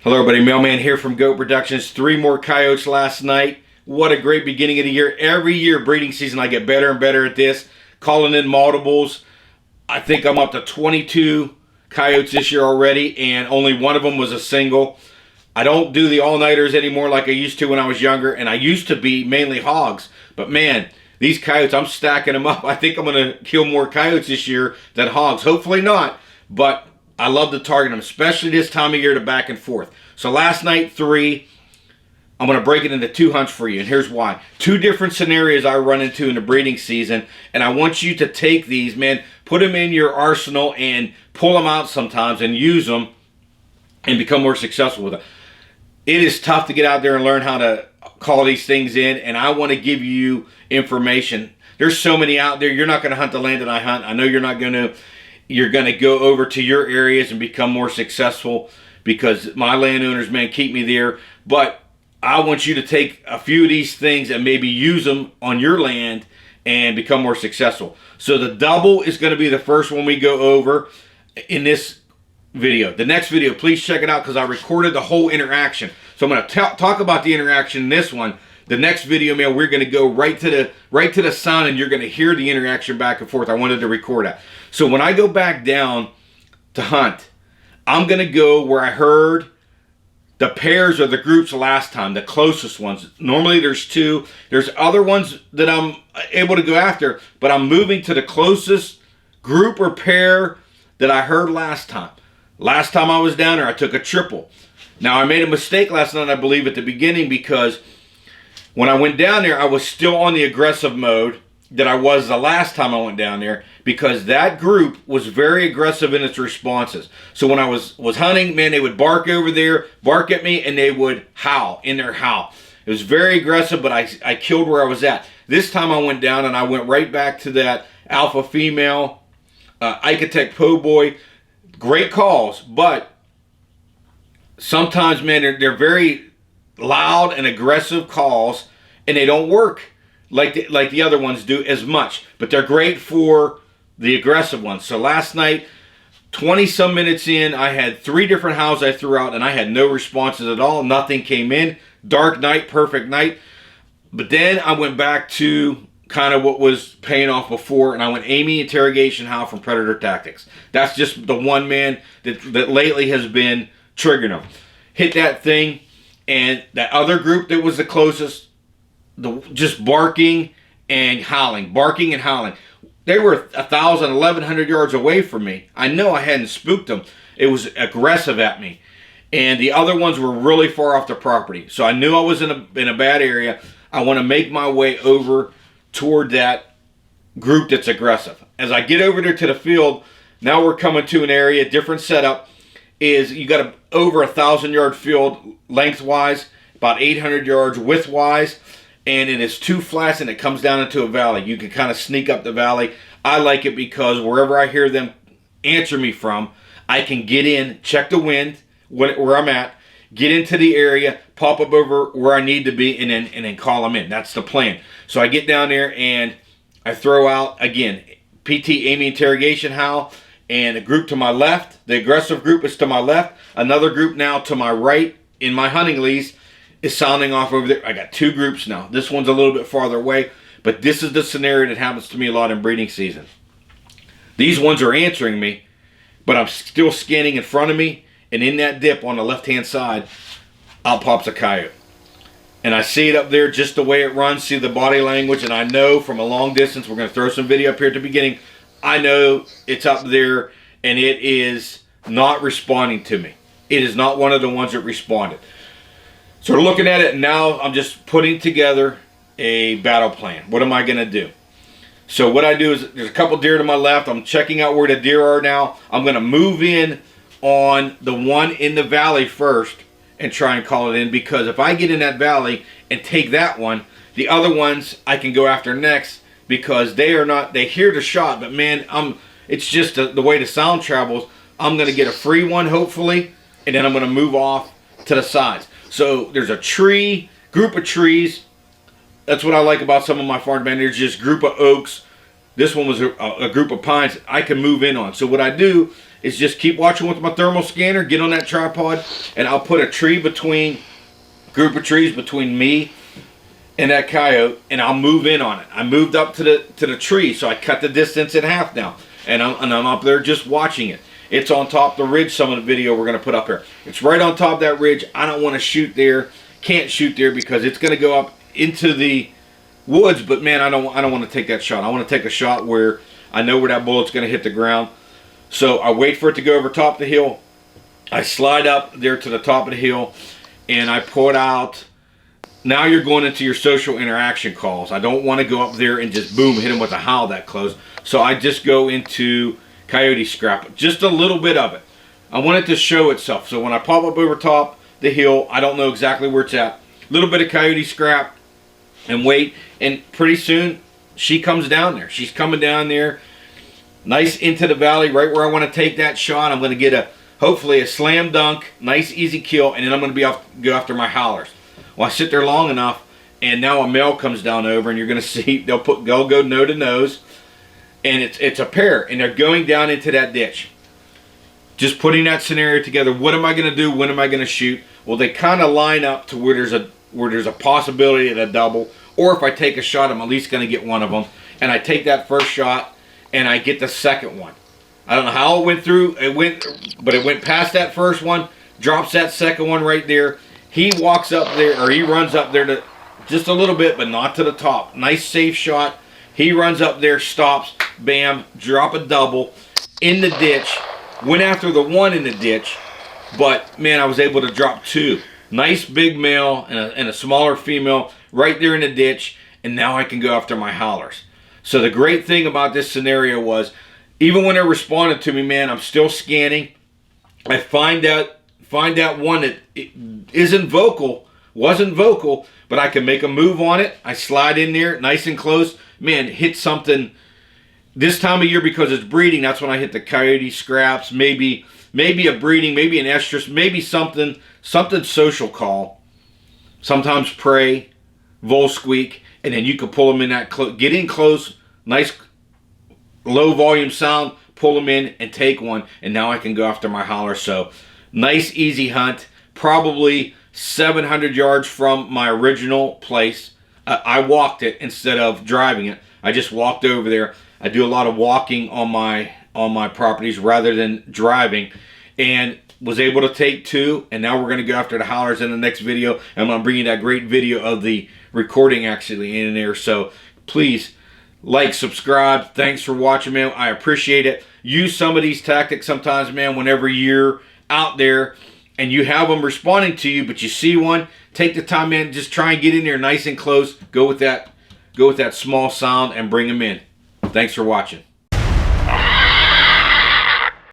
Hello everybody, Mailman here from Goat Productions. 3 more coyotes last night. What a great beginning of the year. Every year, breeding season, I get better and better at this. Calling in multiples. I think I'm up to 22 coyotes this year already, and only one of them was a single. I don't do the all-nighters anymore like I used to when I was younger, and I used to be mainly hogs. But man, these coyotes, I'm stacking them up. I think I'm going to kill more coyotes this year than hogs. Hopefully not, but I love to target them, especially this time of year, to back and forth. So last night, 3. I'm going to break it into 2 hunts for you, and here's why. 2 different scenarios I run into in the breeding season, and I want you to take these, man, put them in your arsenal and pull them out sometimes and use them and become more successful with it. It is tough to get out there and learn how to call these things in, and I want to give you information. There's so many out there. You're not going to hunt the land that I hunt. I know you're not going to. You're going to go over to your areas and become more successful because my landowners, man, keep me there. But I want you to take a few of these things and maybe use them on your land and become more successful. So the double is going to be the first one we go over in this video. The next video, please check it out because I recorded the whole interaction. So I'm going to talk about the interaction in this one. The next video, man, we're going to go right to the sound, and you're going to hear the interaction back and forth. I wanted to record that. So when I go back down to hunt, I'm going to go where I heard the pairs or the groups last time, the closest ones. Normally there's 2. There's other ones that I'm able to go after, but I'm moving to the closest group or pair that I heard last time. Last time I was down there, I took a triple. Now, I made a mistake last night, I believe, at the beginning, because when I went down there, I was still on the aggressive mode that I was the last time I went down there, because that group was very aggressive in its responses. So when I was hunting, man, they would bark over there, bark at me, and they would howl in their howl. It was very aggressive, but I killed where I was at. This time I went down and I went right back to that alpha female, Icatech po' boy. Great calls, but sometimes, man, they're very loud and aggressive calls, and they don't work like the other ones do as much, but they're great for the aggressive ones. So last night, 20-some minutes in, I had 3 different howls I threw out, and I had no responses at all. Nothing came in. Dark night, perfect night. But then I went back to kind of what was paying off before, and I went Amy interrogation howl from Predator Tactics. That's just the one, man, that lately has been triggering them. Hit that thing, and that other group that was the closest, just barking and howling, barking and howling. They were 1,000, 1,100 yards away from me. I know I hadn't spooked them. It was aggressive at me. And the other ones were really far off the property. So I knew I was in a bad area. I want to make my way over toward that group that's aggressive. As I get over there to the field, now we're coming to an area, different setup, is you got over 1,000-yard field lengthwise, about 800 yards widthwise, and it is 2 flats and it comes down into a valley. You can kind of sneak up the valley. I like it because wherever I hear them answer me from, I can get in, check the wind where I'm at, get into the area, pop up over where I need to be, and then call them in. That's the plan. So I get down there and I throw out, again, PT Amy interrogation howl, and a group to my left. The aggressive group is to my left. Another group now to my right in my hunting lease is sounding off over there. I got 2 groups now. This one's a little bit farther away, but this is the scenario that happens to me a lot in breeding season. These ones are answering me, but I'm still scanning in front of me, and in that dip on the left-hand side, out pops a coyote. And I see it up there just the way it runs, see the body language, and I know from a long distance, we're going to throw some video up here at the beginning, I know it's up there, and it is not responding to me. It is not one of the ones that responded. So looking at it now, I'm just putting together a battle plan. What am I going to do? So what I do is, there's a couple deer to my left. I'm checking out where the deer are now. I'm going to move in on the one in the valley first and try and call it in, because if I get in that valley and take that one, the other ones I can go after next, because they hear the shot, but man, it's just the way the sound travels. I'm going to get a free one, hopefully, and then I'm going to move off to the sides. So there's a group of trees. That's what I like about some of my farm. There's just group of oaks This one was a group of pines I can move in on. So what I do is just keep watching with my thermal scanner, get on that tripod, and I'll put a tree between, group of trees between me and that coyote, and I'll move in on it. I moved up to the tree, so I cut the distance in half now, and I'm up there just watching it. It's on top of the ridge. Some of the video we're gonna put up here. It's right on top of that ridge. I don't want to shoot there. Can't shoot there because it's gonna go up into the woods. But man, I don't want to take that shot. I want to take a shot where I know where that bullet's gonna hit the ground. So I wait for it to go over top the hill. I slide up there to the top of the hill, and I put out. Now you're going into your social interaction calls. I don't want to go up there and just boom, hit him with a howl that close. So I just go into coyote scrap, just a little bit of it. I want it to show itself. So when I pop up over top the hill, I don't know exactly where it's at. A little bit of coyote scrap and wait. And pretty soon she comes down there. She's coming down there nice into the valley, right where I want to take that shot. I'm going to get hopefully a slam dunk, nice easy kill, and then I'm going to go after my howlers. Well, I sit there long enough, and now a male comes down over, and you're going to see they'll go nose to nose, and it's a pair, and they're going down into that ditch. Just putting that scenario together. What am I going to do? When am I going to shoot? Well, they kind of line up to where there's a possibility of a double, or if I take a shot, I'm at least going to get one of them. And I take that first shot, and I get the second one. I don't know how it went through. But it went past that first one, drops that second one right there. He walks up there, or he runs up there to just a little bit, but not to the top. Nice safe shot. He runs up there, stops, bam, drop a double in the ditch. Went after the one in the ditch, but man, I was able to drop two. Nice big male and a smaller female right there in the ditch, and now I can go after my howlers. So the great thing about this scenario was, even when they're responding to me, man, I'm still scanning. I find out one that wasn't vocal, but I can make a move on it. I slide in there, nice and close. Man, hit something. This time of year, because it's breeding, that's when I hit the coyote scraps, maybe a breeding, maybe an estrus, maybe something social call. Sometimes prey, vol squeak, and then you can pull them in that get in close, nice low volume sound, pull them in and take one, and now I can go after my howler. So nice easy hunt, probably 700 yards from my original place. I walked it instead of driving it. I just walked over there. I do a lot of walking on my properties rather than driving, and was able to take two. And now we're going to go after the howlers in the next video. And I'm going to bring you that great video of the recording actually in there. So please like, subscribe. Thanks for watching, man. I appreciate it. Use some of these tactics sometimes, man, whenever you're out there and you have them responding to you, but you see one, take the time, man. Just try and get in there nice and close. Go with that small sound and bring them in. Thanks for watching.